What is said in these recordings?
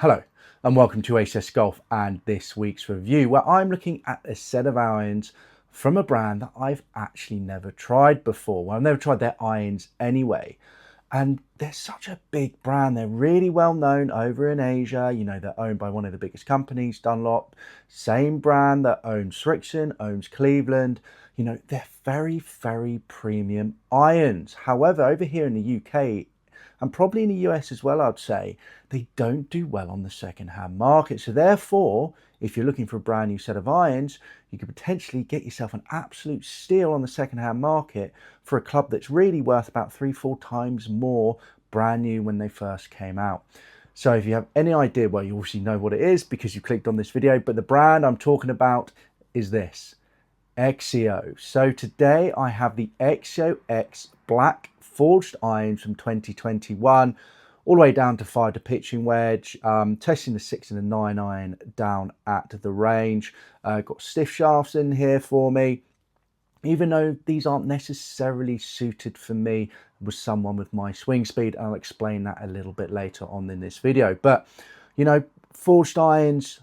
Hello and welcome to ACS Golf and this week's review, where I'm looking at a set of irons from a brand that I've actually never tried before. Well, I've never tried their irons anyway. And they're such a big brand. They're really well known over in Asia. You know, they're owned by one of the biggest companies, Dunlop. Same brand that owns Srixon, owns Cleveland. You know, they're very, very premium irons. However, over here in the UK, and probably in the US as well, I'd say, they don't do well on the second-hand market. So therefore, if you're looking for a brand new set of irons, you could potentially get yourself an absolute steal on the second-hand market for a club that's really worth about 3-4 times more brand new when they first came out. So if you have any idea, well, you obviously know what it is because you clicked on this video, but the brand I'm talking about is this, XXIO. So today I have the XXIO X Black forged irons from 2021, all the way down to 5 pitching wedge, testing the 6 and the 9 iron down at the range. Got stiff shafts in here for me, even though these aren't necessarily suited for me with someone with my swing speed. I'll explain that a little bit later on in this video. But, you know, forged irons,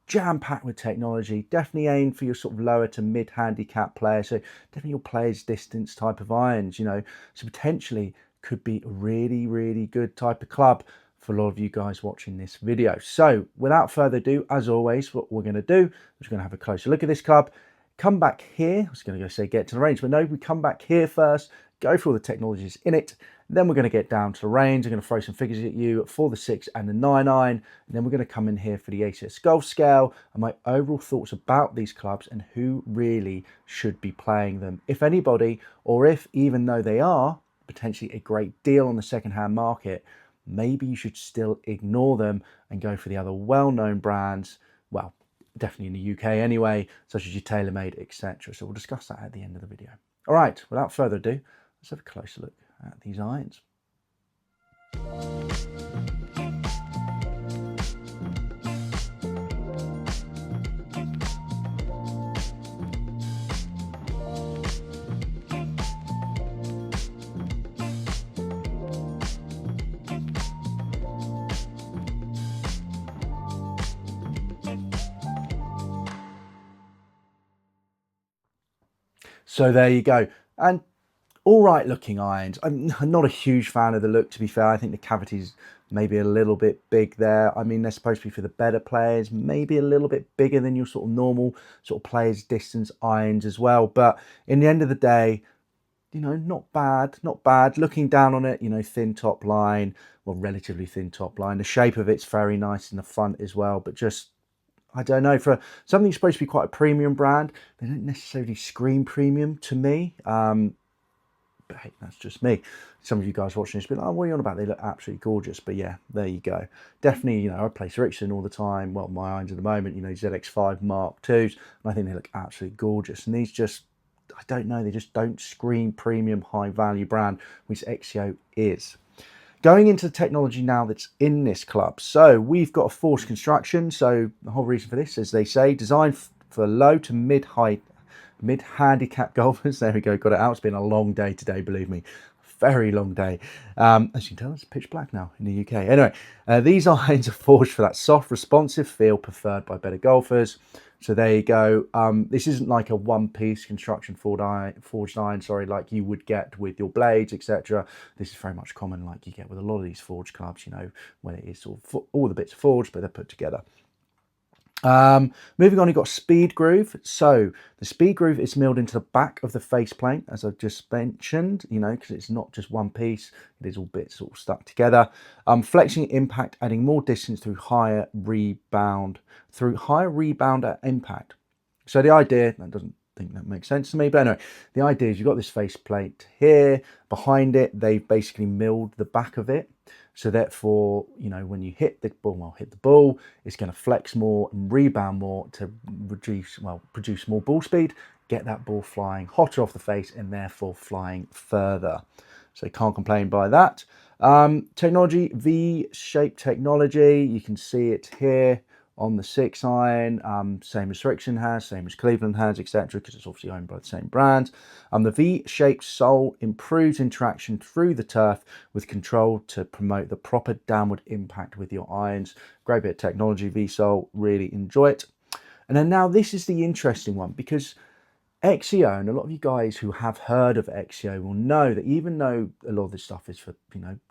jam-packed with technology, definitely aim for your sort of lower to mid handicap player, so definitely your player's distance type of irons, you know, so potentially could be a really, really good type of club for a lot of you guys watching this video. So without further ado, as always, what we're going to do is we're going to have a closer look at this club, come back here. I was going to go say get to the range, but no, we come back here first, go through all the technologies in it. Then we're going to get down to the range. I'm going to throw some figures at you for the 6 and the 9 iron. And then we're going to come in here for the ACS Golf scale and my overall thoughts about these clubs and who really should be playing them, if anybody, or if even though they are potentially a great deal on the second-hand market, maybe you should still ignore them and go for the other well-known brands, well, definitely in the UK anyway, such as your TaylorMade, etc. So we'll discuss that at the end of the video. All right, without further ado, let's have a closer look at these irons. So there you go. And all right looking irons. I'm not a huge fan of the look, to be fair. I think the cavity's maybe a little bit big there. I mean, they're supposed to be for the better players, maybe a little bit bigger than your sort of normal sort of players distance irons as well. But in the end of the day, you know, not bad, not bad. Looking down on it, you know, thin top line, well, relatively thin top line. The shape of it's very nice in the front as well, but just, I don't know, for something supposed to be quite a premium brand, they don't necessarily scream premium to me. But hey, that's just me. Some of you guys watching this be like, oh, what are you on about? They look absolutely gorgeous. But yeah, there you go. Definitely, you know, I play Srixon all the time. Well, my irons at the moment, you know, ZX5 Mark IIs, and I think they look absolutely gorgeous. And these just, I don't know, they just don't scream premium high value brand, which XXIO is. Going into the technology now that's in this club. So we've got a forged construction. So the whole reason for this, as they say, designed for low to mid handicap golfers. There we go, got it out. It's been a long day today, believe me, very long day. As you can tell, it's pitch black now in the UK. Anyway, these irons are forged for that soft, responsive feel preferred by better golfers. So there you go. This isn't like a one-piece construction forged iron, like you would get with your blades, etc. This is very much common, like you get with a lot of these forged clubs, you know, when it is sort of all the bits are forged, but they're put together. Moving on, you've got speed groove. So the speed groove is milled into the back of the faceplate, as I've just mentioned, you know, because it's not just one piece, it is all bits all stuck together. Flexing impact, adding more distance through higher rebound at impact. So the idea, that doesn't think that makes sense to me, but anyway, the idea is you've got this faceplate here, behind it, they've basically milled the back of it. So therefore, you know, when you hit the ball, it's going to flex more and rebound more to produce more ball speed, get that ball flying hotter off the face and therefore flying further. So can't complain by that. Technology, V-shaped technology. You can see it here on the 6-iron, same as Friction has, same as Cleveland has, etc., because it's obviously owned by the same brand. The V-shaped sole improves interaction through the turf with control to promote the proper downward impact with your irons. Great bit of technology, V-sole, really enjoy it. And then now this is the interesting one, because XXIO, and a lot of you guys who have heard of XXIO will know that even though a lot of this stuff is for,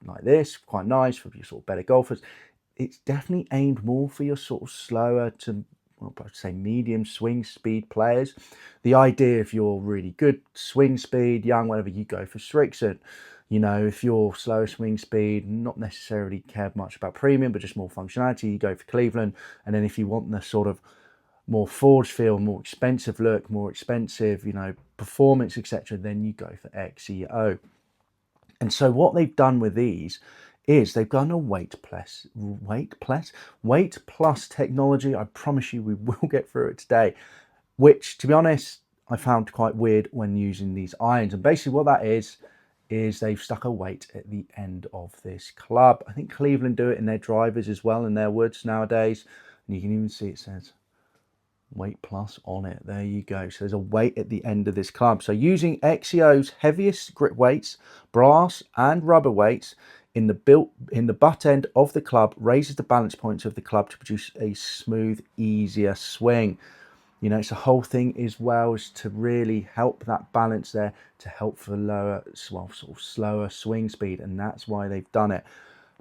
like this, quite nice for your sort of better golfers, it's definitely aimed more for your sort of slower to, well, I'd say medium swing speed players. The idea, if you're really good swing speed, young, whatever, you go for Strixon. If you're slower swing speed, not necessarily care much about premium, but just more functionality, you go for Cleveland. And then if you want the sort of more forged feel, more expensive look, more expensive, performance, etc., then you go for XXIO. And so what they've done with these is they've done a weight plus technology. I promise you we will get through it today, which, to be honest, I found quite weird when using these irons. And basically what that is they've stuck a weight at the end of this club. I think Cleveland do it in their drivers as well, in their woods nowadays. And you can even see it says weight plus on it. There you go. So there's a weight at the end of this club. So using XXIO's heaviest grip weights, brass and rubber weights in the butt end of the club raises the balance points of the club to produce a smooth, easier swing. It's a whole thing as well as to really help that balance there, to help for sort of slower swing speed, and that's why they've done it.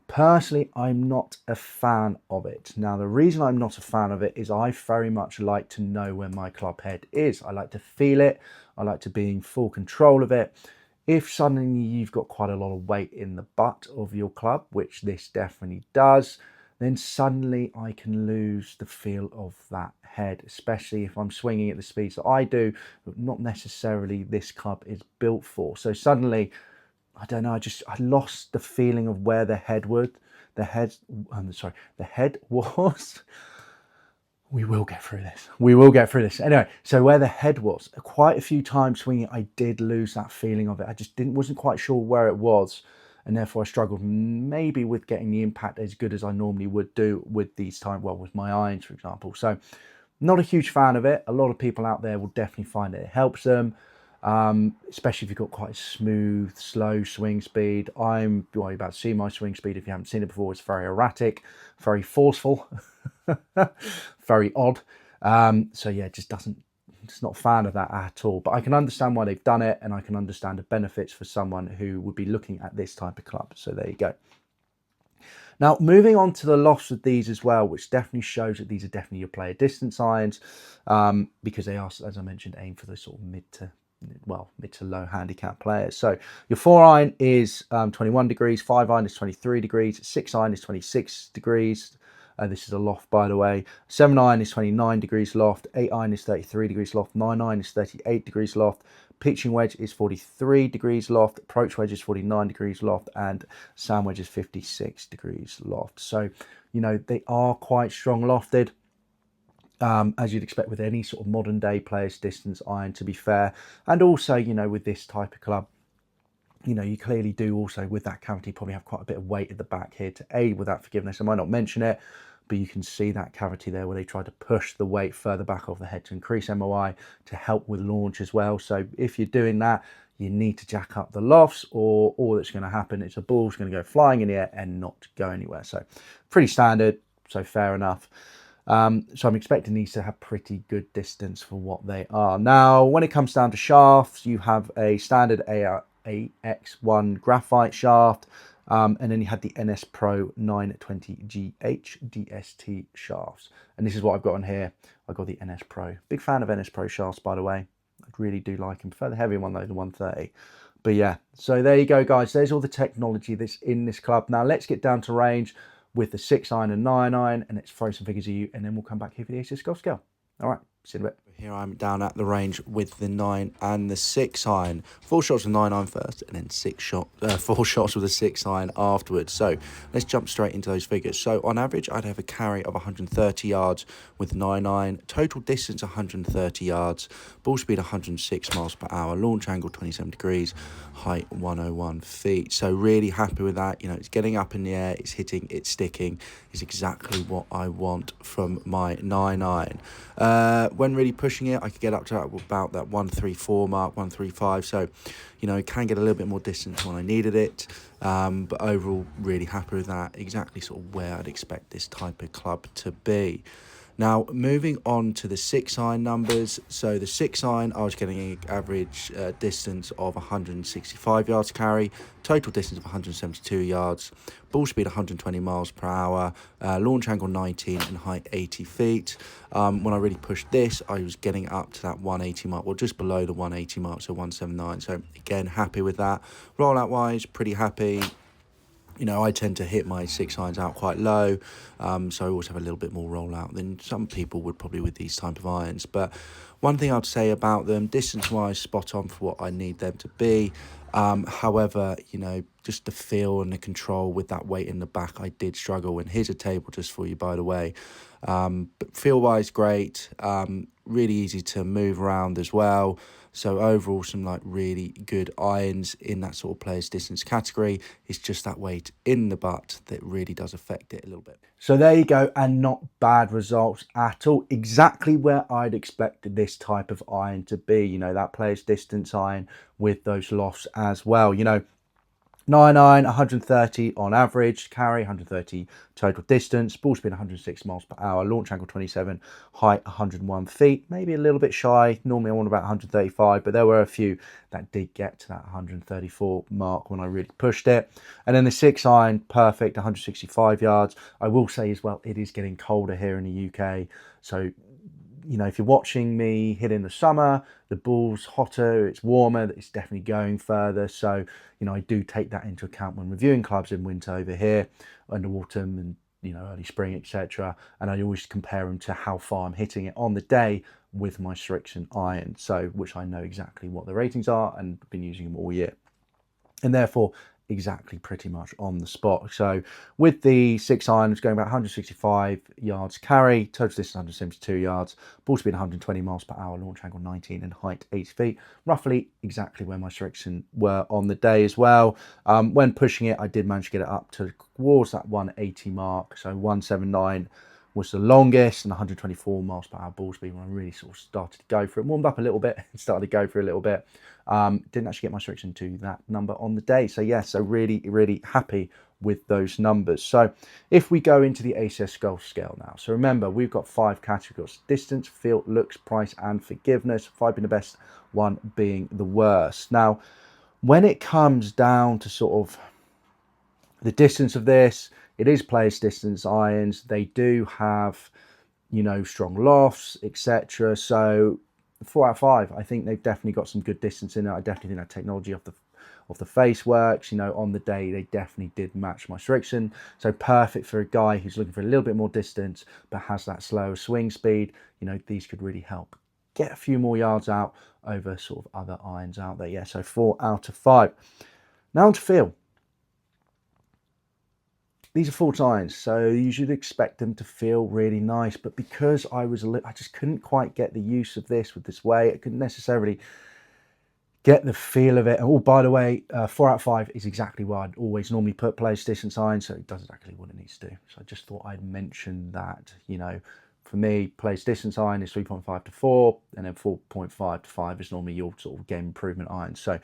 Personally, I'm not a fan of it. Now, the reason I'm not a fan of it is I very much like to know where my club head is. I like to feel it. I like to be in full control of it. If suddenly you've got quite a lot of weight in the butt of your club, which this definitely does, then suddenly I can lose the feel of that head, especially if I'm swinging at the speeds that I do, but not necessarily this club is built for. So suddenly, I don't know, I lost the feeling of where the head was. We will get through this. Anyway, so where the head was, quite a few times swinging, I did lose that feeling of it. I just wasn't quite sure where it was. And therefore I struggled maybe with getting the impact as good as I normally would do with these with my irons, for example. So not a huge fan of it. A lot of people out there will definitely find it helps them. Especially if you've got quite a smooth, slow swing speed. You're about to see my swing speed. If you haven't seen it before, it's very erratic, very forceful, very odd. So yeah, it's not a fan of that at all. But I can understand why they've done it, and I can understand the benefits for someone who would be looking at this type of club. So there you go. Now, moving on to the lofts of these as well, which definitely shows that these are definitely your player distance irons, because they are, as I mentioned, aimed for the sort of mid to low handicap players. So your 4-iron is 21 degrees, 5-iron is 23 degrees, 6-iron is 26 degrees. This is a loft, by the way. 7-iron is 29 degrees loft, 8-iron is 33 degrees loft, 9-iron is 38 degrees loft, pitching wedge is 43 degrees loft, approach wedge is 49 degrees loft, and sand wedge is 56 degrees loft. So, they are quite strong lofted. As you'd expect with any sort of modern day player's distance iron, to be fair. And also, with this type of club, you clearly do also with that cavity probably have quite a bit of weight at the back here to aid with that forgiveness. I might not mention it, but you can see that cavity there where they try to push the weight further back off the head to increase MOI to help with launch as well. So if you're doing that, you need to jack up the lofts, or all that's going to happen is a ball's going to go flying in the air and not go anywhere. So pretty standard, so fair enough. So I'm expecting these to have pretty good distance for what they are. Now, when it comes down to shafts, you have a standard AX1 graphite shaft, and then you had the NS Pro 920GH DST shafts. And this is what I've got on here. I've got the NS Pro. Big fan of NS Pro shafts, by the way. I really do like them. Prefer the heavier one though, the 130. But yeah, so there you go, guys. There's all the technology that's in this club. Now let's get down to range with the 6-iron and 9-iron, and let's throw some figures at you, and then we'll come back here for the ACS Golf scale. All right. See you in a bit. Here I'm down at the range with the 9 and the 6 iron. 4 shots with 9 iron first, and then 4 shots with a 6 iron afterwards. So let's jump straight into those figures. So on average, I'd have a carry of 130 yards with 9 iron. Total distance 130 yards. Ball speed 106 miles per hour. Launch angle 27 degrees. Height 101 feet. So really happy with that. You know, it's getting up in the air, it's hitting, it's sticking. Is exactly what I want from my 9 iron. When really pushing it, I could get up to about that 134 mark, 135. So, you know, it can get a little bit more distance when I needed it. But overall, really happy with that. Exactly sort of where I'd expect this type of club to be. Now, moving on to the 6 iron numbers. So the 6 iron, I was getting an average distance of 165 yards carry, total distance of 172 yards, ball speed 120 miles per hour, launch angle 19 and height 80 feet. When I really pushed this, I was getting up to that 180 mark, or just below the 180 mark, so 179. So again, happy with that. Rollout wise, pretty happy. You know, I tend to hit my 6 irons out quite low, so I always have a little bit more rollout than some people would probably with these type of irons. But one thing I'd say about them, distance-wise, spot on for what I need them to be. However, you know, just the feel and the control with that weight in the back, I did struggle. And here's a table just for you, by the way. But feel-wise, great. Really easy to move around as well. So overall, some like really good irons in that sort of player's distance category. It's just that weight in the butt that really does affect it a little bit. So there you go, and not bad results at all. Exactly where I'd expected this type of iron to be. You know, that player's distance iron with those lofts as well. You know, 9 iron, 130 on average, carry 130 total distance, ball speed 106 miles per hour, launch angle 27, height 101 feet, maybe a little bit shy. Normally I want about 135, but there were a few that did get to that 134 mark when I really pushed it. And then the 6 iron, perfect, 165 yards. I will say as well, it is getting colder here in the UK. So, you know, if you're watching me hit in the summer, the ball's hotter, it's warmer, it's definitely going further. So, you know, I do take that into account when reviewing clubs in winter over here, under autumn and, you know, early spring, etc. And I always compare them to how far I'm hitting it on the day with my Strixon iron. So, which I know exactly what the ratings are and been using them all year. And therefore, exactly pretty much on the spot. So with the 6 irons going about 165 yards carry, total distance 172 yards, ball speed 120 miles per hour, launch angle 19 and height 80 feet, roughly exactly where my Strixon were on the day as well. When pushing it, I did manage to get it up towards that 180 mark, so 179 was the longest, and 124 miles per hour ball speed when I really sort of started to go for it. Warmed up a little bit and started to go for it a little bit. Didn't actually get my Strixon to that number on the day. So yeah, so really, really happy with those numbers. So if we go into the ACS Golf scale now, so remember, we've got 5 categories: distance, feel, looks, price, and forgiveness. 5 being the best, 1 being the worst. Now, when it comes down to sort of the distance of this, it is players' distance irons. They do have, you know, strong lofts, etc. So 4 out of 5. I think they've definitely got some good distance in it. I definitely think that technology off the face works. You know, on the day they definitely did match my Strixon. So perfect for a guy who's looking for a little bit more distance but has that slower swing speed. You know, these could really help get a few more yards out over sort of other irons out there. Yeah, so 4 out of 5. Now on to feel. These are full irons, so you should expect them to feel really nice. But because I just couldn't quite get the use of this with this weight, I couldn't necessarily get the feel of it. Oh, by the way, 4 out of 5 is exactly where I'd always normally put players' distance irons, so it does exactly what it needs to do. So I just thought I'd mention that. You know, for me, players' distance iron is 3.5 to 4, and then 4.5 to 5 is normally your sort of game improvement iron. So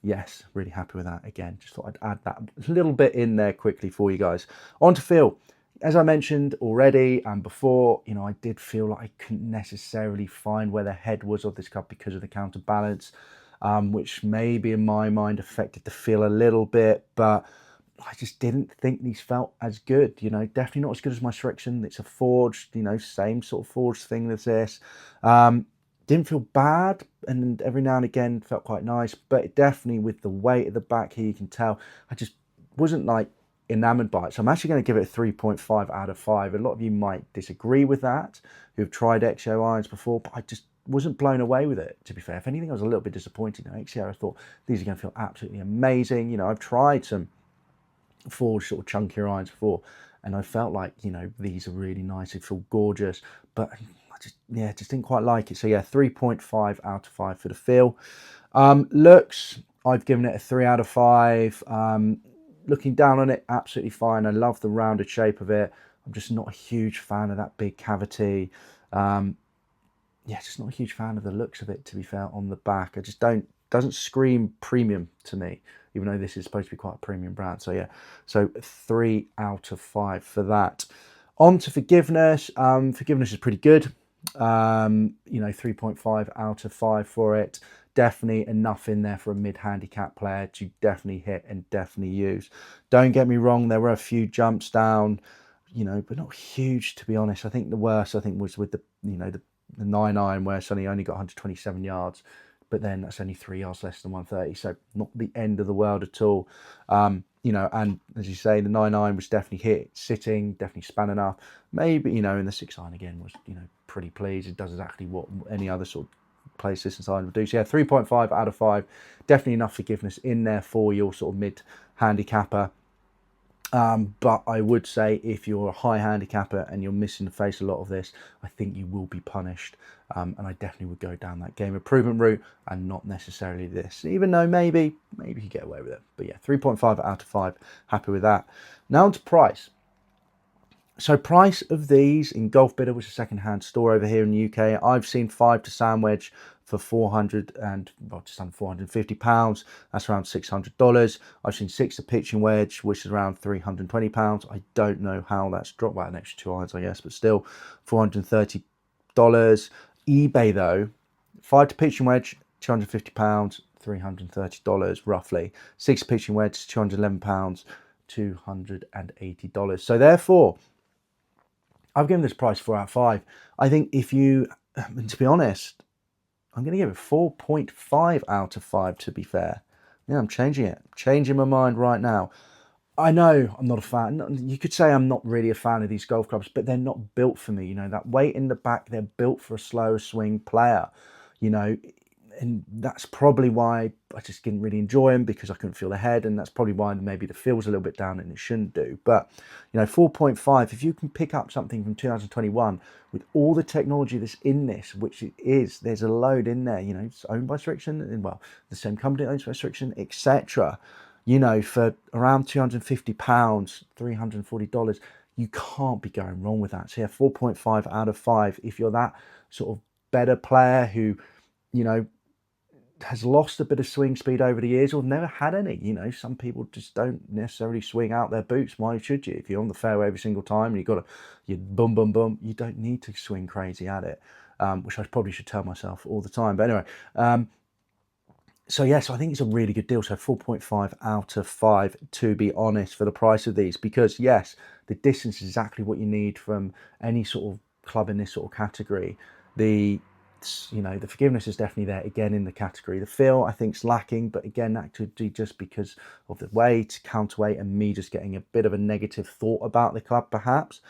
yes, really happy with that. Again, just thought I'd add that little bit in there quickly for you guys. On to feel. As I mentioned already and before, you know, I did feel like I couldn't necessarily find where the head was of this club because of the counterbalance, which maybe in my mind affected the feel a little bit, but I just didn't think these felt as good. You know, definitely not as good as my Strixon. It's a forged, you know, same sort of forged thing as this. Didn't feel bad, and every now and again felt quite nice, but it definitely, with the weight at the back here, you can tell I just wasn't like enamored by it. So I'm actually going to give it a 3.5 out of 5. A lot of you might disagree with that, who've tried XXIO irons before, but I just wasn't blown away with it, to be fair. If anything, I was a little bit disappointed. Now, XXIO, I thought these are going to feel absolutely amazing. You know, I've tried some forged sort of chunkier irons before, and I felt like, you know, these are really nice. They feel gorgeous, but I just didn't quite like it. So yeah, 3.5 out of 5 for the feel. Looks, I've given it a 3 out of 5. Looking down on it, absolutely fine. I love the rounded shape of it. I'm just not a huge fan of that big cavity. Yeah, just not a huge fan of the looks of it, to be fair, on the back. I just doesn't scream premium to me, even though this is supposed to be quite a premium brand. So yeah, so 3 out of 5 for that. On to forgiveness. Forgiveness is pretty good. You know, 3.5 out of 5 for it. Definitely enough in there for a mid-handicap player to definitely hit and definitely use. Don't get me wrong, there were a few jumps down, you know, but not huge, to be honest. I think the worst, was with the, you know, the 9-iron, where Sonny only got 127 yards, but then that's only 3 yards less than 130, so not the end of the world at all. You know, and as you say, the 9-iron was definitely hit sitting, definitely span enough. Maybe, you know, and the 6-iron again was, you know, pretty pleased. It does exactly what any other sort of play distance iron would do. So yeah, 3.5 out of 5. Definitely enough forgiveness in there for your sort of mid handicapper. But I would say if you're a high handicapper and you're missing the face a lot of this, I think you will be punished. And I definitely would go down that game improvement route and not necessarily this, even though maybe you get away with it. But yeah, 3.5 out of 5, happy with that. Now on to price. So price of these in Golf Bidder, which is a second-hand store over here in the UK, I've seen 5 to sand wedge for just under £450. That's around $600. I've seen 6 to pitching wedge, which is around £320. I don't know how that's dropped by an extra 2 irons, I guess, but still $430. eBay though, 5 to pitching wedge, £250, $330 roughly. 6 to pitching wedge, £211, $280. So therefore, I've given this price 4 out of 5. I think if you, to be honest, I'm going to give it 4.5 out of 5, to be fair. Yeah, I'm changing it. Changing my mind right now. I know I'm not a fan. You could say I'm not really a fan of these golf clubs, but they're not built for me. You know, that weight in the back, they're built for a slower swing player, you know, and that's probably why I just didn't really enjoy them, because I couldn't feel the head, and that's probably why maybe the feel's a little bit down and it shouldn't do. But, you know, 4.5, if you can pick up something from 2021 with all the technology that's in this, which it is, there's a load in there, you know, it's owned by Striction, and well, the same company owns by Striction, etc. You know, for around £250, $340, you can't be going wrong with that. So yeah, 4.5 out of 5. If you're that sort of better player who, you know, has lost a bit of swing speed over the years or never had any, you know, some people just don't necessarily swing out their boots. Why should you? If you're on the fairway every single time and you've got you boom, boom, boom, you don't need to swing crazy at it, which I probably should tell myself all the time. But anyway, so yes, I think it's a really good deal. So 4.5 out of 5, to be honest, for the price of these, because yes, the distance is exactly what you need from any sort of club in this sort of category. The forgiveness is definitely there again in the category. The feel, I think, is lacking, but again, that could be just because of the weight, counterweight, and me just getting a bit of a negative thought about the club, perhaps.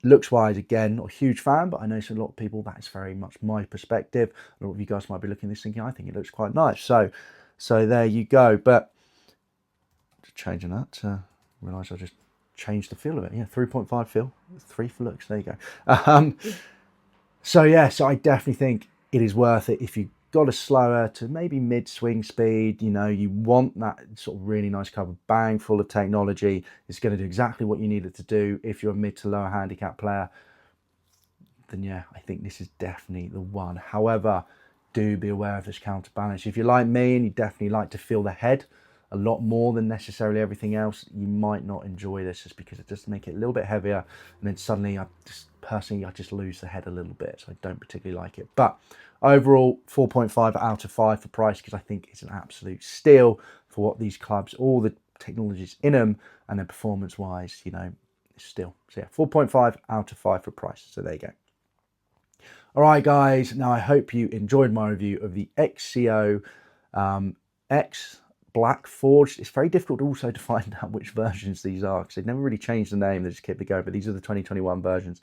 Looks wise, again, not a huge fan, but I know a lot of people, that is very much my perspective. A lot of you guys might be looking at this thinking, I think it looks quite nice. So there you go. But just changing that to realise I just changed the feel of it. Yeah, 3.5 feel, 3 for looks. There you go. So yeah, so I definitely think it is worth it if you got a slower to maybe mid swing speed. You know, you want that sort of really nice cover, bang, full of technology. It's going to do exactly what you need it to do. If you're a mid to lower handicap player, then yeah, I think this is definitely the one. However, do be aware of this counterbalance. If you're like me and you definitely like to feel the head a lot more than necessarily everything else, you might not enjoy this, just because it does make it a little bit heavier, and then suddenly I just lose the head a little bit, so I don't particularly like it. But overall, 4.5 out of 5 for price, because I think it's an absolute steal for what these clubs, all the technologies in them, and then performance wise, you know, it's still. So yeah, 4.5 out of 5 for price. So there you go. All right, guys. Now I hope you enjoyed my review of the XXIO X black forged. It's very difficult also to find out which versions these are because they've never really changed the name. They just kept it going, but these are the 2021 versions.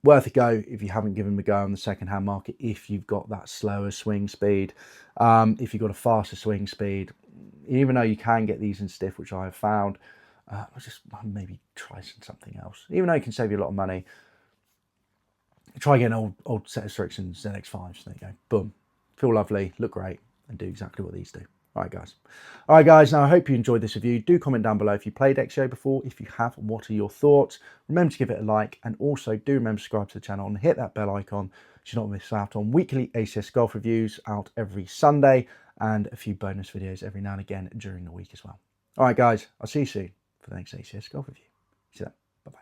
Worth a go if you haven't given them a go on the second-hand market, if you've got that slower swing speed. If you've got a faster swing speed, even though you can get these in stiff, which I have found, I'll just maybe try something else. Even though it can save you a lot of money, try getting an old set of Strixons ZX5s. There you go. Boom. Feel lovely, look great, and do exactly what these do. All right, guys. Now, I hope you enjoyed this review. Do comment down below if you played XXIO before. If you have, what are your thoughts? Remember to give it a like, and also do remember to subscribe to the channel and hit that bell icon so you don't miss out on weekly ACS Golf reviews out every Sunday and a few bonus videos every now and again during the week as well. All right, guys. I'll see you soon for the next ACS Golf review. See you then. Bye-bye.